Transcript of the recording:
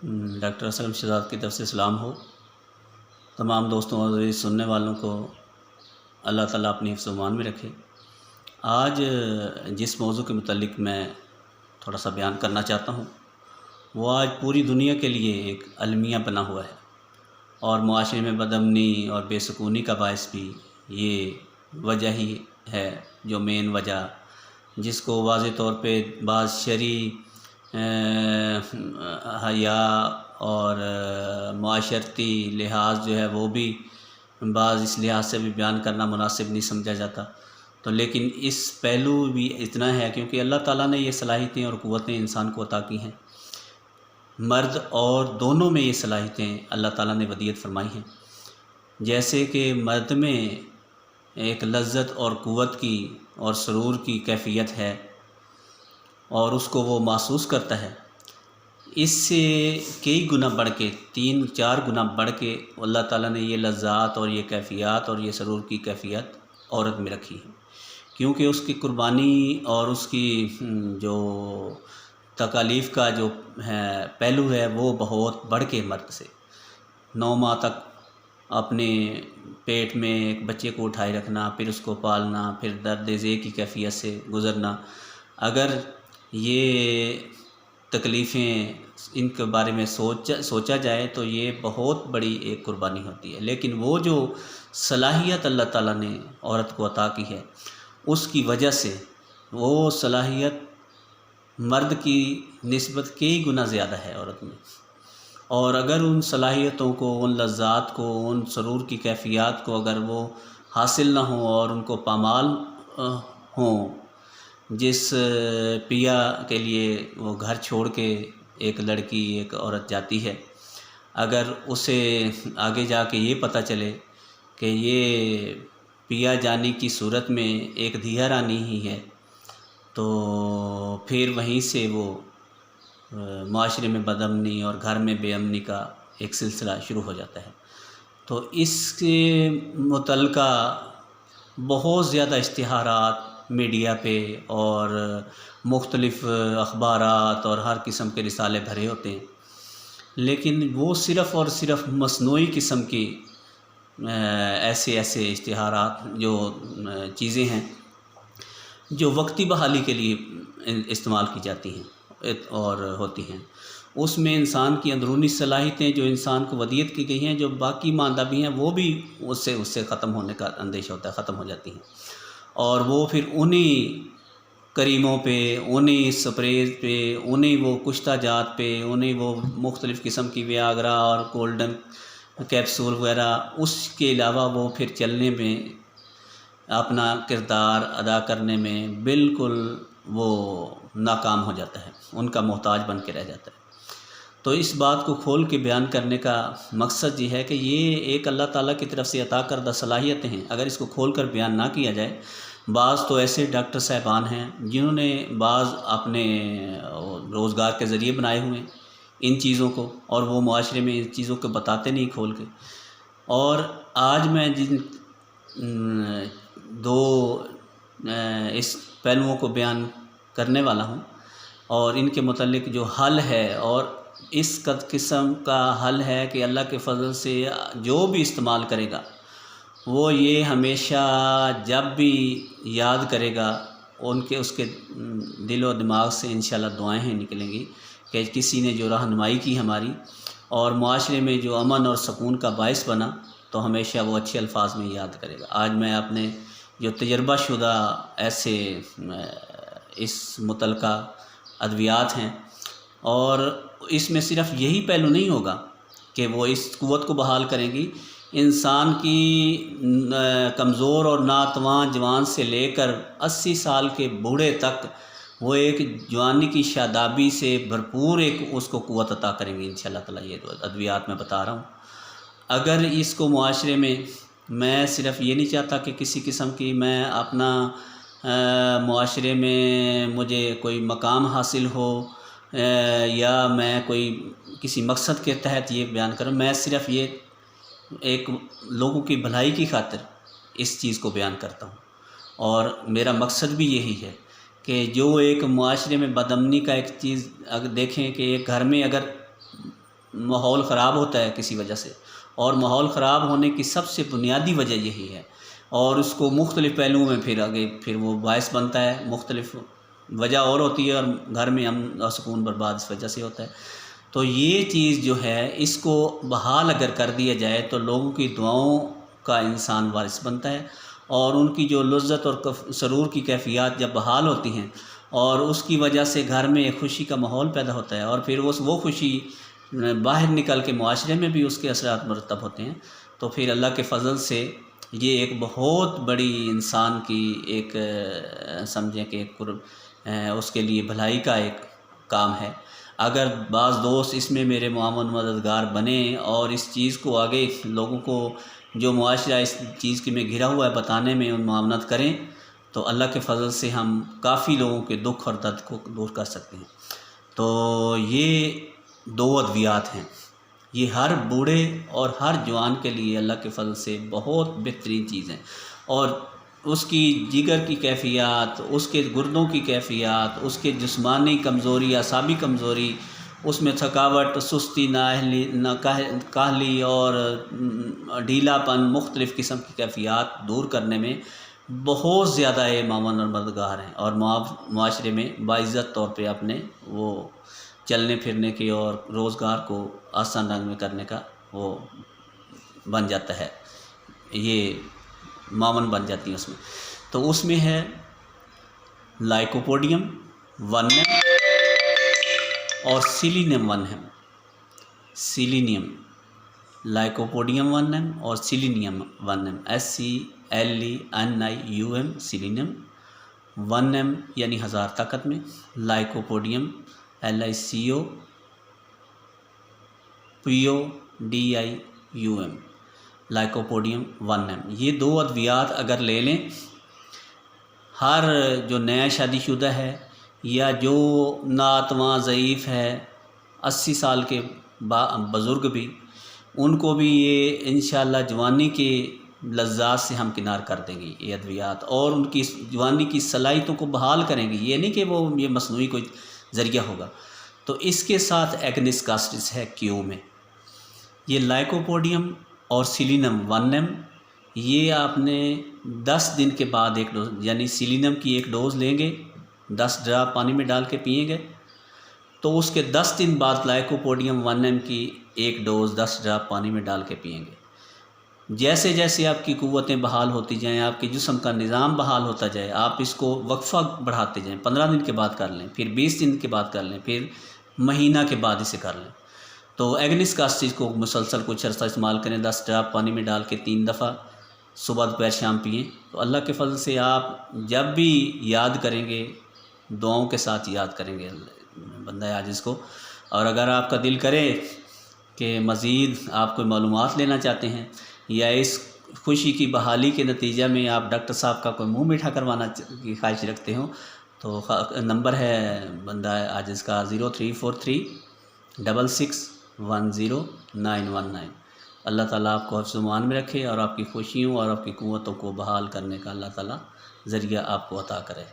Doctor Aslam Shahzad کی طرف سے سلام ہو۔ تمام دوستوں اور سننے والوں کو اللہ تعالیٰ اپنی حفظ و امان میں رکھے۔ آج جس موضوع کے متعلق میں تھوڑا سا بیان کرنا چاہتا ہوں وہ آج پوری دنیا کے لیے ایک المیہ بنا ہوا ہے، اور معاشرے میں بدامنی اور بے سکونی کا باعث بھی یہ وجہ ہی ہے، جو مین وجہ جس کو واضح طور پہ بعض شرعی حیا اور معاشرتی لحاظ جو ہے وہ بھی بعض اس لحاظ سے بھی بیان کرنا مناسب نہیں سمجھا جاتا، تو لیکن اس پہلو بھی اتنا ہے کیونکہ اللہ تعالیٰ نے یہ صلاحیتیں اور قوتیں انسان کو عطا کی ہیں۔ مرد اور دونوں میں یہ صلاحیتیں اللہ تعالیٰ نے ودیعت فرمائی ہیں۔ جیسے کہ مرد میں ایک لذت اور قوت کی اور سرور کی کیفیت ہے اور اس کو وہ محسوس کرتا ہے، اس سے کئی گنا بڑھ کے 3-4 گنا بڑھ کے اللہ تعالیٰ نے یہ لذات اور یہ کیفیات اور یہ سرور کی کیفیت عورت میں رکھی ہے، کیونکہ اس کی قربانی اور اس کی جو تکالیف کا جو ہے پہلو ہے وہ بہت بڑھ کے مرد سے 9 ماہ تک اپنے پیٹ میں ایک بچے کو اٹھائے رکھنا، پھر اس کو پالنا، پھر درد ذیل کی کیفیت سے گزرنا، اگر یہ تکلیفیں ان کے بارے میں سوچا جائے تو یہ بہت بڑی ایک قربانی ہوتی ہے۔ لیکن وہ جو صلاحیت اللہ تعالیٰ نے عورت کو عطا کی ہے اس کی وجہ سے وہ صلاحیت مرد کی نسبت کئی گنا زیادہ ہے عورت میں، اور اگر ان صلاحیتوں کو، ان لذات کو، ان سرور کی کیفیات کو اگر وہ حاصل نہ ہوں اور ان کو پامال ہوں، جس پیا کے لیے وہ گھر چھوڑ کے ایک لڑکی ایک عورت جاتی ہے، اگر اسے آگے جا کے یہ پتہ چلے کہ یہ پیا جانے کی صورت میں ایک دھیا رانی ہی ہے، تو پھر وہیں سے وہ معاشرے میں بدامنی اور گھر میں بے امنی کا ایک سلسلہ شروع ہو جاتا ہے۔ تو اس کے متعلقہ بہت زیادہ اشتہارات میڈیا پہ اور مختلف اخبارات اور ہر قسم کے رسالے بھرے ہوتے ہیں، لیکن وہ صرف اور صرف مصنوعی قسم کی ایسے اشتہارات جو چیزیں ہیں جو وقتی بحالی کے لیے استعمال کی جاتی ہیں اور ہوتی ہیں، اس میں انسان کی اندرونی صلاحیتیں جو انسان کو ودیعت کی گئی ہیں، جو باقی ماندہ بھی ہیں، وہ بھی اس سے ختم ہونے کا اندیشہ ہوتا ہے، ختم ہو جاتی ہیں، اور وہ پھر انہی کریموں پہ، انہی سپریز پہ، انہی وہ کشتہ جات پہ، انہی وہ مختلف قسم کی ویاگرا اور گولڈن کیپسول وغیرہ، اس کے علاوہ وہ پھر چلنے میں، اپنا کردار ادا کرنے میں بالکل وہ ناکام ہو جاتا ہے، ان کا محتاج بن کے رہ جاتا ہے۔ تو اس بات کو کھول کے بیان کرنے کا مقصد یہ ہے کہ یہ ایک اللہ تعالیٰ کی طرف سے عطا کردہ صلاحیتیں ہیں، اگر اس کو کھول کر بیان نہ کیا جائے۔ بعض تو ایسے ڈاکٹر صاحبان ہیں جنہوں نے بعض اپنے روزگار کے ذریعے بنائے ہوئے ہیں ان چیزوں کو، اور وہ معاشرے میں ان چیزوں کو بتاتے نہیں کھول کے۔ اور آج میں جن دو اس پہلوؤں کو بیان کرنے والا ہوں اور ان کے متعلق جو حل ہے، اور اس قسم کا حل ہے کہ اللہ کے فضل سے جو بھی استعمال کرے گا وہ یہ ہمیشہ جب بھی یاد کرے گا، اس کے دل و دماغ سے انشاءاللہ دعائیں ہیں نکلیں گی کہ کسی نے جو رہنمائی کی ہماری اور معاشرے میں جو امن اور سکون کا باعث بنا، تو ہمیشہ وہ اچھے الفاظ میں یاد کرے گا۔ آج میں اپنے جو تجربہ شدہ ایسے اس متعلقہ ادویات ہیں، اور اس میں صرف یہی پہلو نہیں ہوگا کہ وہ اس قوت کو بحال کریں گی، انسان کی کمزور اور ناتواں جوان سے لے کر 80 سال کے بوڑھے تک وہ ایک جوانی کی شادابی سے بھرپور ایک اس کو قوت عطا کریں گی انشاءاللہ تعالیٰ۔ یہ ادویات میں بتا رہا ہوں، اگر اس کو معاشرے میں صرف یہ نہیں چاہتا کہ کسی قسم کی میں اپنا معاشرے میں مجھے کوئی مقام حاصل ہو یا میں کوئی کسی مقصد کے تحت یہ بیان کروں، میں صرف یہ ایک لوگوں کی بھلائی کی خاطر اس چیز کو بیان کرتا ہوں، اور میرا مقصد بھی یہی ہے کہ جو ایک معاشرے میں بدامنی کا ایک چیز اگر دیکھیں کہ ایک گھر میں اگر ماحول خراب ہوتا ہے کسی وجہ سے، اور ماحول خراب ہونے کی سب سے بنیادی وجہ یہی ہے، اور اس کو مختلف پہلوؤں میں پھر وہ باعث بنتا ہے، مختلف وجہ اور ہوتی ہے، اور گھر میں امن اور سکون برباد اس وجہ سے ہوتا ہے۔ تو یہ چیز جو ہے اس کو بحال اگر کر دیا جائے تو لوگوں کی دعاؤں کا انسان وارث بنتا ہے، اور ان کی جو لذت اور سرور کی کیفیات جب بحال ہوتی ہیں اور اس کی وجہ سے گھر میں ایک خوشی کا ماحول پیدا ہوتا ہے، اور پھر وہ خوشی باہر نکل کے معاشرے میں بھی اس کے اثرات مرتب ہوتے ہیں، تو پھر اللہ کے فضل سے یہ ایک بہت بڑی انسان کی ایک سمجھیں کہ اس کے لیے بھلائی کا ایک کام ہے۔ اگر بعض دوست اس میں میرے معاون مددگار بنیں اور اس چیز کو آگے لوگوں کو جو معاشرہ اس چیز کی میں گھرا ہوا ہے بتانے میں ان معاونت کریں، تو اللہ کے فضل سے ہم کافی لوگوں کے دکھ اور درد کو دور کر سکتے ہیں۔ تو یہ 2 ادویات ہیں، یہ ہر بوڑھے اور ہر جوان کے لیے اللہ کے فضل سے بہت بہترین چیز ہیں، اور اس کی جگر کی کیفیات، اس کے گردوں کی کیفیات، اس کے جسمانی کمزوری، اعصابی کمزوری، اس میں تھکاوٹ، سستی، کاہلی اور ڈھیلا پن، مختلف قسم کی کیفیات دور کرنے میں بہت زیادہ یہ معاون اور مددگار ہیں، اور معاشرے میں باعزت طور پہ اپنے وہ چلنے پھرنے کی اور روزگار کو آسان ڈھنگ میں کرنے کا وہ بن جاتا ہے، یہ معاون بن جاتی ہیں اس میں۔ تو اس میں ہے لائکوپوڈیم 1M اور سیلینیم 1M، سیلینیم، لائکوپوڈیم 1M اور selenium 1M، SELENIUM، selenium 1M یعنی 1000 طاقت میں، لائکوپوڈیم LICOPODIUM، لائکوپوڈیم 1M۔ یہ 2 ادویات اگر لے لیں، ہر جو نیا شادی شدہ ہے یا جو ناتواں ضعیف ہے، 80 سال کے بزرگ بھی، ان کو بھی یہ انشاءاللہ جوانی کے لذات سے ہم کنار کر دیں گے یہ ادویات، اور ان کی جوانی کی صلاحیتوں کو بحال کریں گی، یہ نہیں کہ وہ یہ مصنوعی کوئی ذریعہ ہوگا۔ تو اس کے ساتھ ایگنس کاسٹس ہے کیو میں، یہ لائکوپوڈیم اور سیلینیم 1M، یہ آپ نے 10 دن کے بعد ایک ڈوز، یعنی سیلینیم کی ایک ڈوز لیں گے، 10 ڈراپ پانی میں ڈال کے پئیں گے، تو اس کے 10 دن بعد لائکوپوڈیم 1M کی ایک ڈوز 10 ڈراپ پانی میں ڈال کے پئیں گے۔ جیسے جیسے آپ کی قوتیں بحال ہوتی جائیں، آپ کے جسم کا نظام بحال ہوتا جائے، آپ اس کو وقفہ بڑھاتے جائیں، 15 دن کے بعد کر لیں، پھر 20 دن کے بعد کر لیں، پھر مہینہ کے بعد اسے کر لیں، تو ایگنس کاسٹس کو مسلسل کچھ عرصہ استعمال کریں، 10 ڈراپ پانی میں ڈال کے 3 دفعہ صبح دوپہر شام پئیں، تو اللہ کے فضل سے آپ جب بھی یاد کریں گے، دعاؤں کے ساتھ یاد کریں گے بندہ عاجز کو، اور اگر آپ کا دل کرے کہ مزید آپ کوئی معلومات لینا چاہتے ہیں یا اس خوشی کی بحالی کے نتیجہ میں آپ ڈاکٹر صاحب کا کوئی منہ میٹھا کروانا کی خواہش رکھتے ہوں، تو نمبر ہے بندہ عاجز کا 034366109119۔ اللہ تعالیٰ آپ کو حفظ و امان میں رکھے، اور آپ کی خوشیوں اور آپ کی قوتوں کو بحال کرنے کا اللہ تعالیٰ ذریعہ آپ کو عطا کرے۔